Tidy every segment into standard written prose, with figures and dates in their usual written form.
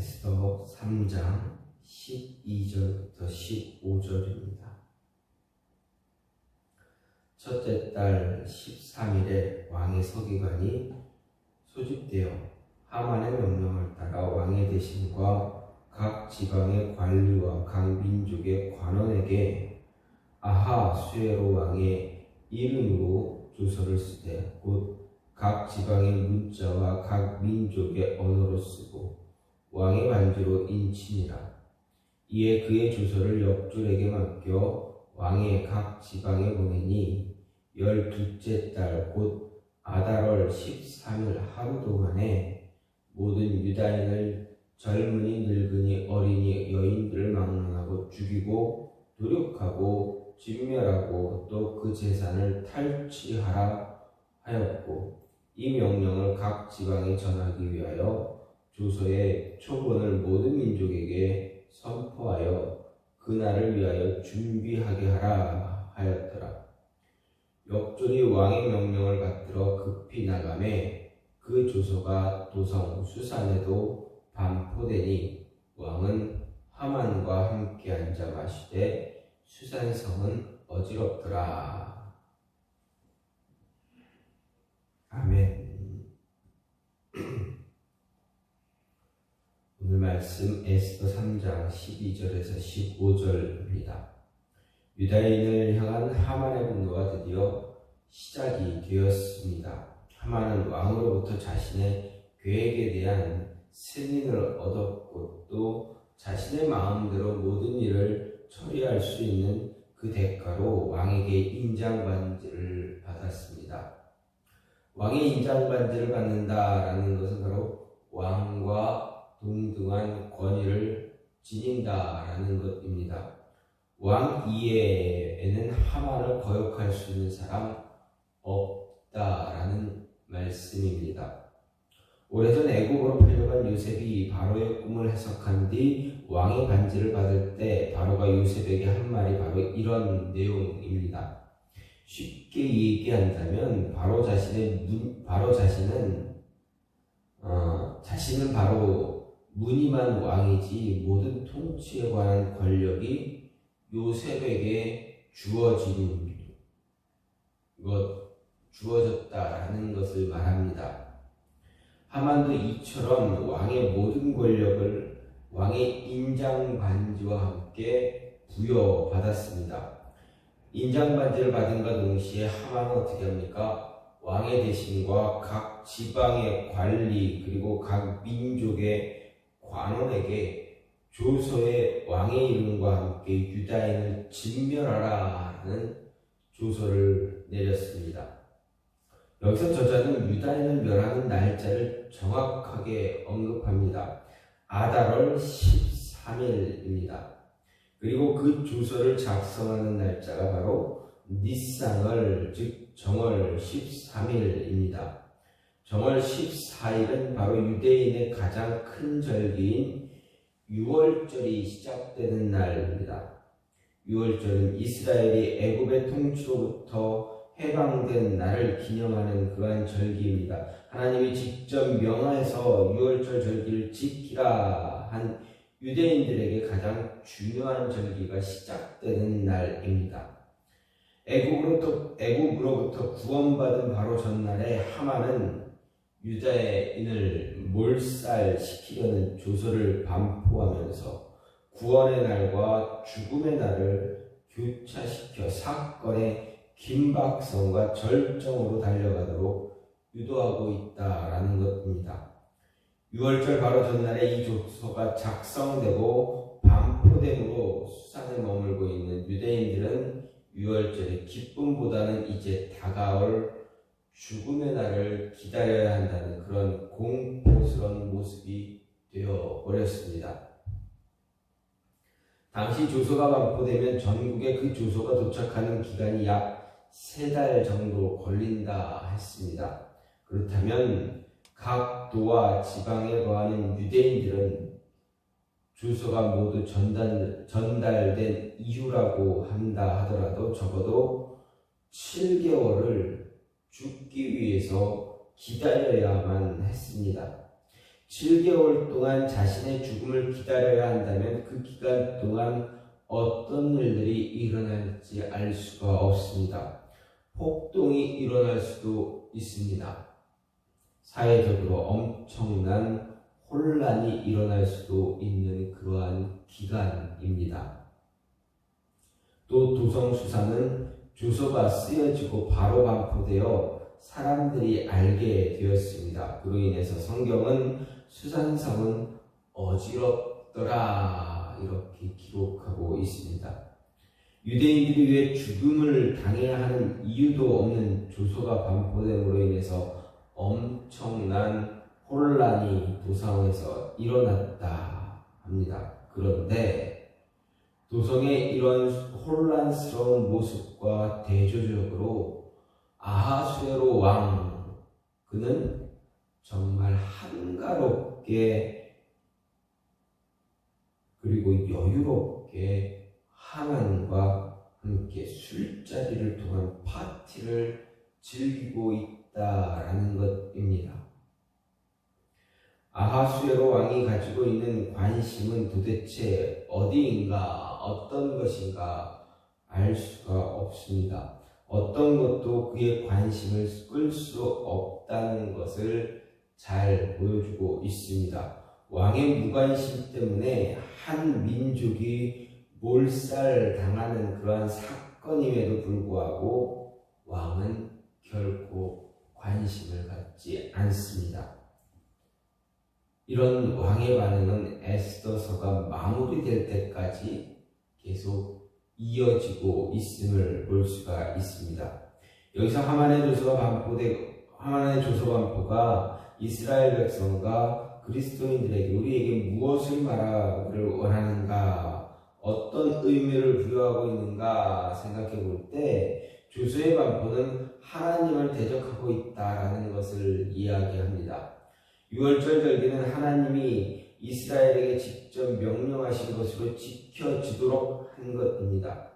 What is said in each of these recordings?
에스더 3장 12절부터 15절입니다. 첫째 달 13일에 왕의 서기관이 소집되어 하만의 명령을 따라 왕의 대신과 각 지방의 관리와 각 민족의 관원에게 아하수에로 왕의 이름으로 조서를 쓰되 곧 각 지방의 문자와 각 민족의 언어로 쓰고 왕의 반지로 인치니라. 이에 그의 조서를 역졸에게 맡겨 왕의 각 지방에 보내니 12째 달 곧 아달월 13일 하루 동안에 모든 유다인을 젊은이 늙은이 어린이 여인들을 막론하고 죽이고 도륙하고 진멸하고 또 그 재산을 탈취하라 하였고 이 명령을 각 지방에 전하기 위하여 조서의 초본을 모든 민족에게 선포하여 그날을 위하여 준비하게 하라 하였더라. 역졸이 왕의 명령을 받들어 급히 나가매 그 조서가 도성 수산에도 반포되니 왕은 하만과 함께 앉아 마시되 수산성은 어지럽더라. 아멘. 오늘 말씀 에스더 3장 12절에서 15절입니다. 유다인을 향한 하만의 분노가 드디어 시작이 되었습니다. 하만은 왕으로부터 자신의 계획에 대한 승인을 얻었고 또 자신의 마음대로 모든 일을 처리할 수 있는 그 대가로 왕에게 인장반지를 받았습니다. 왕의 인장반지를 받는다라는 것은 바로 왕과 동등한 권위를 지닌다라는 것입니다. 왕 이외에는 하만을 거역할 수 있는 사람 없다라는 말씀입니다. 오래전 애국으로 팔려간 요셉이 바로의 꿈을 해석한 뒤 왕의 반지를 받을 때 바로가 요셉에게 한 말이 바로 이런 내용입니다. 쉽게 얘기한다면 자신은 바로 무늬만 왕이지 모든 통치에 관한 권력이 요셉에게 주어졌다라는 것을 말합니다. 하만도 이처럼 왕의 모든 권력을 왕의 인장반지와 함께 부여받았습니다. 인장반지를 받은과 동시에 하만은 어떻게 합니까? 왕의 대신과 각 지방의 관리 그리고 각 민족의 관원에게 조서에 왕의 이름과 함께 유다인을 진멸하라는 조서를 내렸습니다. 여기서 저자는 유다인을 멸하는 날짜를 정확하게 언급합니다. 아달월 13일입니다. 그리고 그 조서를 작성하는 날짜가 바로 니산월 즉 정월 13일입니다. 정월 14일은 바로 유대인의 가장 큰 절기인 유월절이 시작되는 날입니다. 유월절은 이스라엘이 애굽의 통치로부터 해방된 날을 기념하는 그러한 절기입니다. 하나님이 직접 명하여서 유월절 절기를 지키라 한 유대인들에게 가장 중요한 절기가 시작되는 날입니다. 애굽으로부터 구원받은 바로 전날에 하만은 유다인을 몰살시키려는 조서를 반포하면서 구원의 날과 죽음의 날을 교차시켜 사건의 긴박성과 절정으로 달려가도록 유도하고 있다라는 것입니다. 6월절 바로 전날에 이 조서가 작성되고 반포됨으로 수산에 머물고 있는 유대인들은 6월절의 기쁨보다는 이제 다가올 죽음의 날을 기다려야 한다는 그런 공포스러운 모습이 되어버렸습니다. 당시 조서가 반포되면 전국에 그 조서가 도착하는 기간이 약 3달 정도 걸린다 했습니다. 그렇다면 각 도와 지방에 거하는 유대인들은 조서가 모두 전달된 이후라고 한다 하더라도 적어도 7개월을 죽기 위해서 기다려야만 했습니다. 7개월 동안 자신의 죽음을 기다려야 한다면 그 기간 동안 어떤 일들이 일어날지 알 수가 없습니다. 폭동이 일어날 수도 있습니다. 사회적으로 엄청난 혼란이 일어날 수도 있는 그러한 기간입니다. 또 도성수사는 조서가 쓰여지고 바로 반포되어 사람들이 알게 되었습니다. 그로 인해서 성경은 수산성은 어지럽더라 이렇게 기록하고 있습니다. 유대인들이 왜 죽음을 당해야 하는 이유도 없는 조서가 반포됨으로 인해서 엄청난 혼란이 도성에서 일어났다 합니다. 그런데 도성의 이런 혼란스러운 모습과 대조적으로 아하수에로 왕, 그는 정말 한가롭게 그리고 여유롭게 하만과 함께 술자리를 통한 파티를 즐기고 있다라는 것입니다. 아하수에로 왕이 가지고 있는 관심은 도대체 어디인가, 어떤 것인가 알 수가 없습니다. 어떤 것도 그의 관심을 끌 수 없다는 것을 잘 보여주고 있습니다. 왕의 무관심 때문에 한 민족이 몰살당하는 그러한 사건임에도 불구하고 왕은 결코 관심을 갖지 않습니다. 이런 왕의 반응은 에스더서가 마무리될 때까지 계속 이어지고 있음을 볼 수가 있습니다. 여기서 하만의 조서 반포가 이스라엘 백성과 그리스도인들에게 우리에게 무엇을 말하기를 원하는가, 어떤 의미를 부여하고 있는가 생각해 볼 때 조서의 반포는 하나님을 대적하고 있다라는 것을 이야기합니다. 6월절 절기는 하나님이 이스라엘에게 직접 명령하신 것으로 지켜지도록 한 것입니다.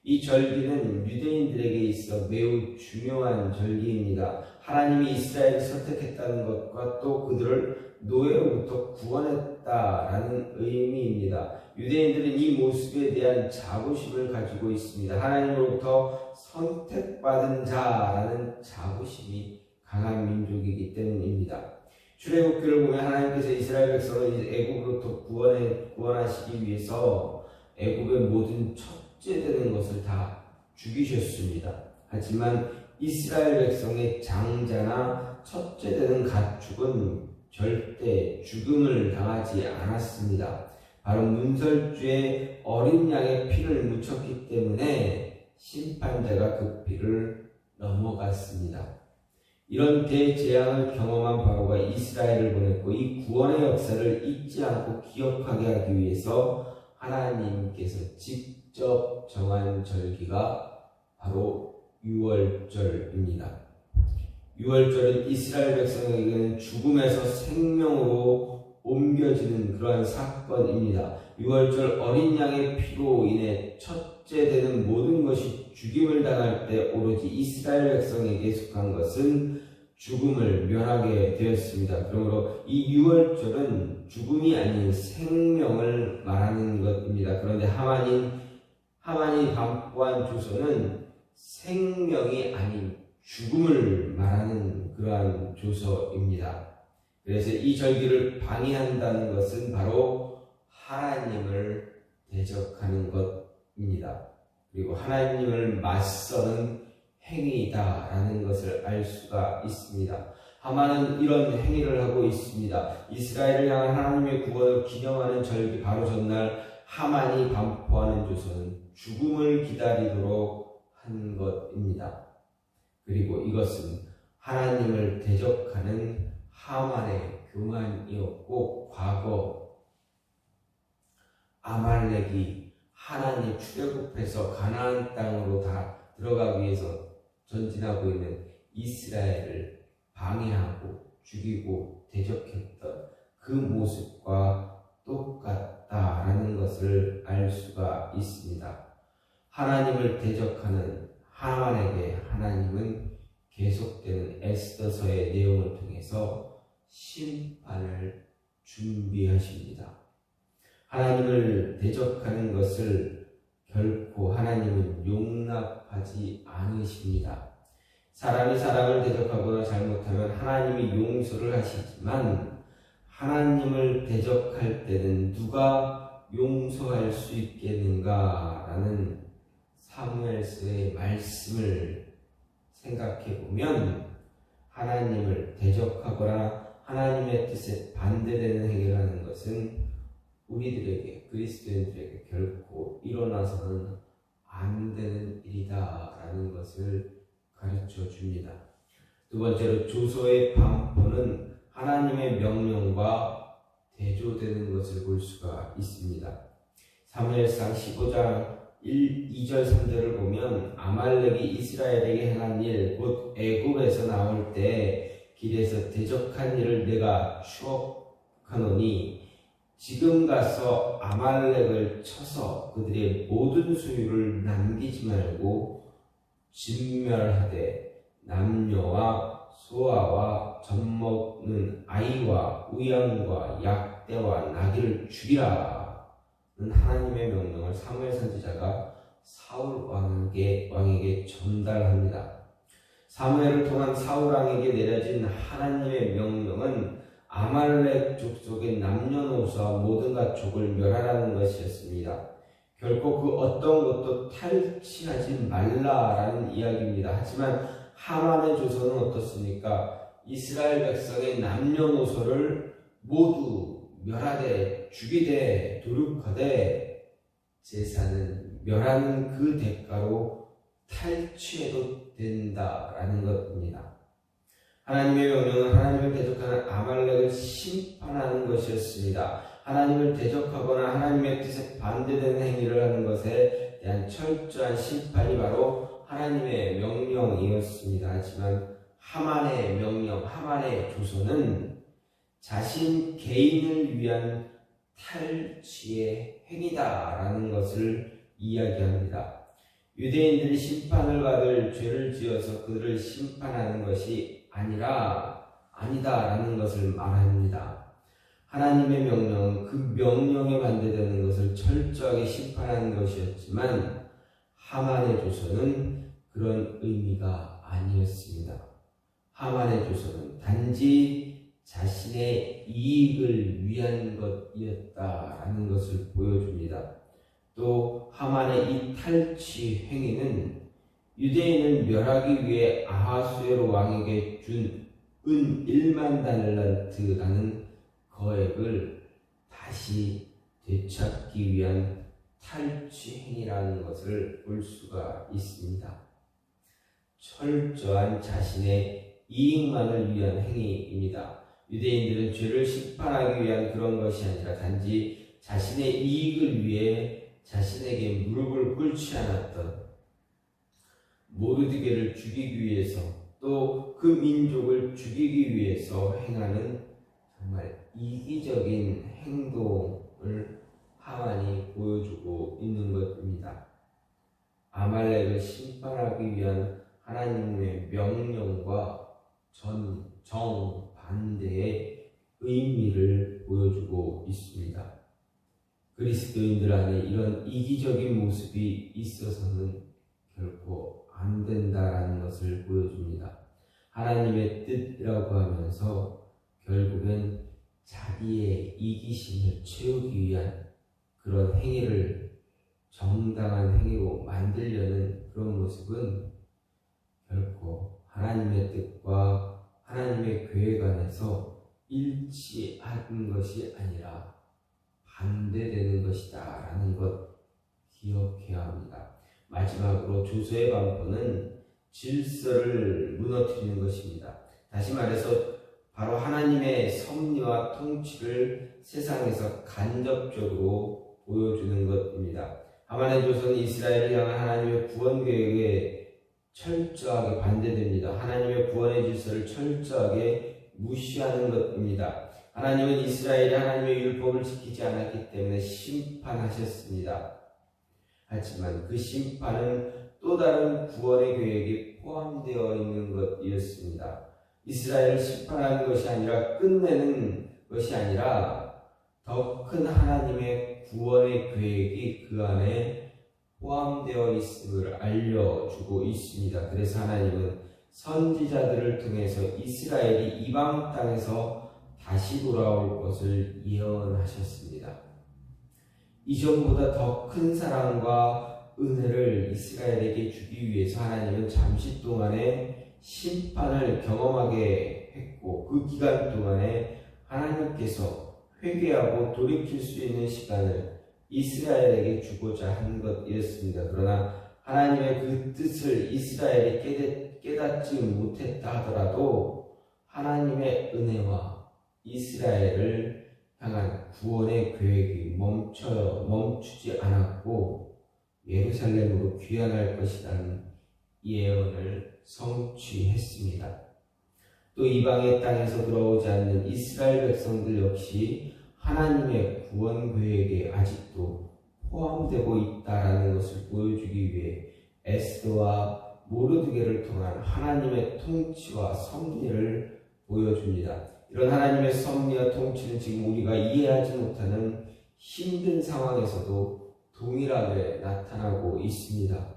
이 절기는 유대인들에게 있어 매우 중요한 절기입니다. 하나님이 이스라엘을 선택했다는 것과 또 그들을 노예로부터 구원했다라는 의미입니다. 유대인들은 이 모습에 대한 자부심을 가지고 있습니다. 하나님으로부터 선택받은 자라는 자부심이 강한 민족이기 때문입니다. 출애굽기를 보면 하나님께서 이스라엘 백성을 애굽으로부터 구원하시기 위해서 애굽의 모든 첫째되는 것을 다 죽이셨습니다. 하지만 이스라엘 백성의 장자나 첫째되는 가축은 절대 죽음을 당하지 않았습니다. 바로 문설주에 어린 양의 피를 묻혔기 때문에 심판자가 그 피를 넘어갔습니다. 이런 대재앙을 경험한 바로가 이스라엘을 보냈고 이 구원의 역사를 잊지 않고 기억하게 하기 위해서 하나님께서 직접 정한 절기가 바로 6월절입니다. 6월절은 이스라엘 백성에게는 죽음에서 생명으로 옮겨지는 그러한 사건입니다. 6월절 어린 양의 피로 인해 첫째 되는 모든 것이 죽임을 당할 때 오로지 이스라엘 백성에게 속한 것은 죽음을 면하게 되었습니다. 그러므로 이 6월절은 죽음이 아닌 생명을 말하는 것입니다. 그런데 하만이 반포한 조서는 생명이 아닌 죽음을 말하는 그러한 조서입니다. 그래서 이 절기를 방해한다는 것은 바로 하나님을 대적하는 것입니다. 그리고 하나님을 맞서는 행위다라는 것을 알 수가 있습니다. 하만은 이런 행위를 하고 있습니다. 이스라엘을 향한 하나님의 구원을 기념하는 절기 바로 전날 하만이 반포하는 조서는 죽음을 기다리도록 한 것입니다. 그리고 이것은 하나님을 대적하는 하만의 교만이었고, 과거 아말렉이 하나님 출애굽해서 가나안 땅으로 다 들어가기 위해서 전진하고 있는 이스라엘을 방해하고 죽이고 대적했던 그 모습과 똑같다라는 것을 알 수가 있습니다. 하나님을 대적하는 하만에게 하나님은 계속되는 에스더서의 내용을 통해서 심판을 준비하십니다. 하나님을 대적하는 것을 결코 하나님은 용납하지 않으십니다. 사람이 사람을 대적하거나 잘못하면 하나님이 용서를 하시지만 하나님을 대적할 때는 누가 용서할 수 있겠는가라는 사무엘서의 말씀을 생각해 보면 하나님을 대적하거나 하나님의 뜻에 반대되는 행위를 하는 것은 우리들에게, 그리스도인들에게 결코 일어나서는 안 되는 일이다라는 것을 가르쳐 줍니다. 두 번째로 조소의 반포는 하나님의 명령과 대조되는 것을 볼 수가 있습니다. 사무엘상 15장 2절 3절을 보면 아말렉이 이스라엘에게 행한 일, 곧 애굽에서 나올 때 길에서 대적한 일을 내가 추억하노니 지금 가서 아말렉을 쳐서 그들의 모든 소유를 남기지 말고 진멸하되 남녀와 소아와 젖먹는 아이와 우양과 약대와 나귀를 죽이라 는 하나님의 명령을 사무엘 선지자가 사울 왕에게 전달합니다. 사무엘을 통한 사울 왕에게 내려진 하나님의 명령은 아말렉 족속의 남녀노소와 모든 가축을 멸하라는 것이었습니다. 결코 그 어떤 것도 탈취하지 말라라는 이야기입니다. 하지만 하만의 조서는 어떻습니까? 이스라엘 백성의 남녀노소를 모두 멸하되 죽이되 도륙하되 제사는 멸하는 그 대가로 탈취해도 된다라는 것입니다. 하나님의 명령은 하나님을 대적하는 아말렉을 심판하는 것이었습니다. 하나님을 대적하거나 하나님의 뜻에 반대되는 행위를 하는 것에 대한 철저한 심판이 바로 하나님의 명령이었습니다. 하지만 하만의 명령, 하만의 조서는 자신 개인을 위한 탈취의 행위다라는 것을 이야기합니다. 유대인들이 심판을 받을 죄를 지어서 그들을 심판하는 것이 아니다라는 것을 말합니다. 하나님의 명령은 그 명령에 반대되는 것을 철저하게 심판하는 것이었지만 하만의 조서는 그런 의미가 아니었습니다. 하만의 조서는 단지 자신의 이익을 위한 것이었다라는 것을 보여줍니다. 또 하만의 이 탈취 행위는 유대인을 멸하기 위해 아하수에로 왕에게 준 은 1만 달란트라는 거액을 다시 되찾기 위한 탈취 행위라는 것을 볼 수가 있습니다. 철저한 자신의 이익만을 위한 행위입니다. 유대인들은 죄를 심판하기 위한 그런 것이 아니라 단지 자신의 이익을 위해 자신에게 무릎을 꿇지 않았던 모르드게를 죽이기 위해서 또 그 민족을 죽이기 위해서 행하는 정말 이기적인 행동을 하만이 보여주고 있는 것입니다. 아말렉을 심판하기 위한 하나님의 명령과 정반대의 의미를 보여주고 있습니다. 그리스도인들 안에 이런 이기적인 모습이 있어서는 결코 안 된다라는 것을 보여줍니다. 하나님의 뜻이라고 하면서 결국엔 자기의 이기심을 채우기 위한 그런 행위를 정당한 행위로 만들려는 그런 모습은 결코 하나님의 뜻과 하나님의 계획 안에서 일치하는 것이 아니라 반대되는 것이다 라는 것 기억해야 합니다. 마지막으로 조소의 반포는 질서를 무너뜨리는 것입니다. 다시 말해서 바로 하나님의 섭리와 통치를 세상에서 간접적으로 보여주는 것입니다. 하만의 조서는 이스라엘을 향한 하나님의 구원 계획에 철저하게 반대됩니다. 하나님의 구원의 질서를 철저하게 무시하는 것입니다. 하나님은 이스라엘이 하나님의 율법을 지키지 않았기 때문에 심판하셨습니다. 하지만 그 심판은 또 다른 구원의 계획이 포함되어 있는 것이었습니다. 이스라엘을 심판하는 것이 아니라 끝내는 것이 아니라 더 큰 하나님의 구원의 계획이 그 안에 포함되어 있음을 알려주고 있습니다. 그래서 하나님은 선지자들을 통해서 이스라엘이 이방 땅에서 다시 돌아올 것을 예언하셨습니다. 이전보다 더 큰 사랑과 은혜를 이스라엘에게 주기 위해서 하나님은 잠시 동안의 심판을 경험하게 했고, 그 기간 동안에 하나님께서 회개하고 돌이킬 수 있는 시간을 이스라엘에게 주고자 한 것이었습니다. 그러나 하나님의 그 뜻을 이스라엘이 깨닫지 못했다 하더라도 하나님의 은혜와 이스라엘을 향한 구원의 계획이 멈추지 않았고 예루살렘으로 귀환할 것이라는 예언을 성취했습니다. 또 이방의 땅에서 돌아오지 않는 이스라엘 백성들 역시 하나님의 구원 계획에 아직도 포함되고 있다라는 것을 보여주기 위해 에스더와 모르드게를 통한 하나님의 통치와 섭리를 보여줍니다. 이런 하나님의 섭리와 통치는 지금 우리가 이해하지 못하는 힘든 상황에서도 동일하게 나타나고 있습니다.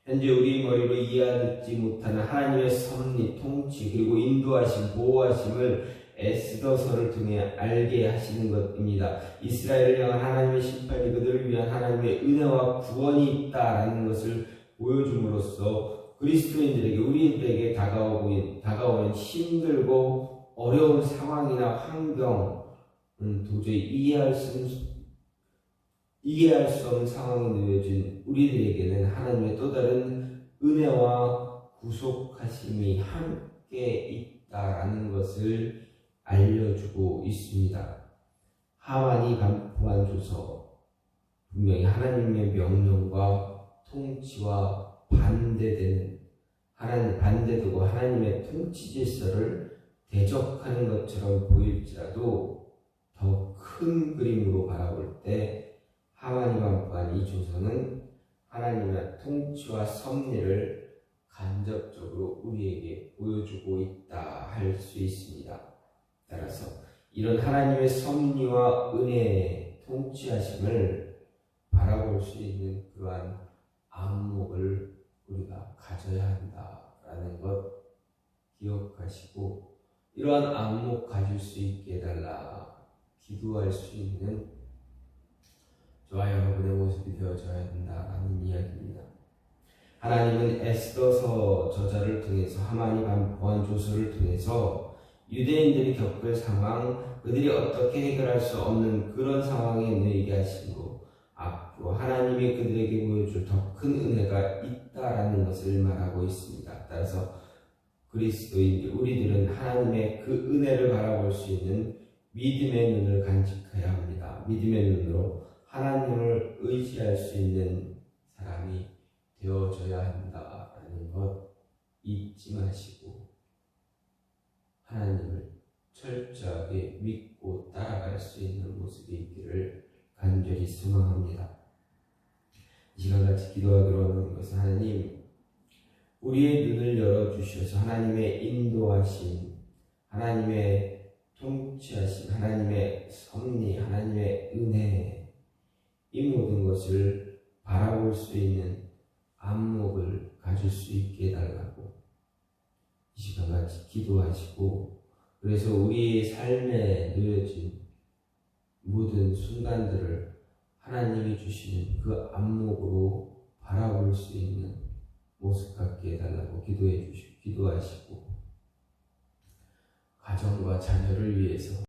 현재 우리 머리로 이해하지 못하는 하나님의 섭리, 통치, 그리고 인도하심, 보호하심을 에스더서를 통해 알게 하시는 것입니다. 이스라엘을 향한 하나님의 심판이 그들을 위한 하나님의 은혜와 구원이 있다라는 것을 보여줌으로써 그리스도인들에게, 우리들에게 다가오는 힘들고 어려운 상황이나 환경은 도저히 이해할 수 없는 상황이 놓여진 우리들에게는 하나님의 또 다른 은혜와 구속하심이 함께 있다라는 것을 알려주고 있습니다. 하만이 반포한 조서, 분명히 하나님의 명령과 통치와 반대되고 하나님의 통치 질서를 대적하는 것처럼 보일지라도 더 큰 그림으로 바라볼 때 하만이 반포한 이 조서는 하나님의 통치와 섭리를 간접적으로 우리에게 보여주고 있다 할 수 있습니다. 따라서 이런 하나님의 섭리와 은혜의 통치하심을 바라볼 수 있는 그러한 안목을 우리가 가져야 한다라는 것 기억하시고, 이러한 안목 가질 수 있게 해달라 기도할 수 있는 저와 여러분의 모습이 되어져야 한다라는 이야기입니다. 하나님은 에스더서 저자를 통해서, 하만이 반포한 조서를 통해서 유대인들이 겪을 상황, 그들이 어떻게 해결할 수 없는 그런 상황에 놓이게 하시고 앞으로 하나님이 그들에게 보여줄 더 큰 은혜가 있다라는 것을 말하고 있습니다. 따라서 그리스도인들, 우리들은 하나님의 그 은혜를 바라볼 수 있는 믿음의 눈을 간직해야 합니다. 믿음의 눈으로 하나님을 의지할 수 있는 사람이 되어져야 한다라는 것 잊지 마시고 하나님을 철저하게 믿고 따라갈 수 있는 모습이 있기를 간절히 소망합니다. 이 시간 같이 기도하기로 하는 것은, 하나님, 우리의 눈을 열어주셔서 하나님의 인도하심, 하나님의 통치하심, 하나님의 섭리, 하나님의 은혜, 이 모든 것을 바라볼 수 있는 안목을 가질 수 있게 해달라고 이 시간 같이 기도하시고, 그래서 우리의 삶에 놓여진 모든 순간들을 하나님이 주시는 그 안목으로 바라볼 수 있는 모습 갖게 해달라고 기도하시고, 가정과 자녀를 위해서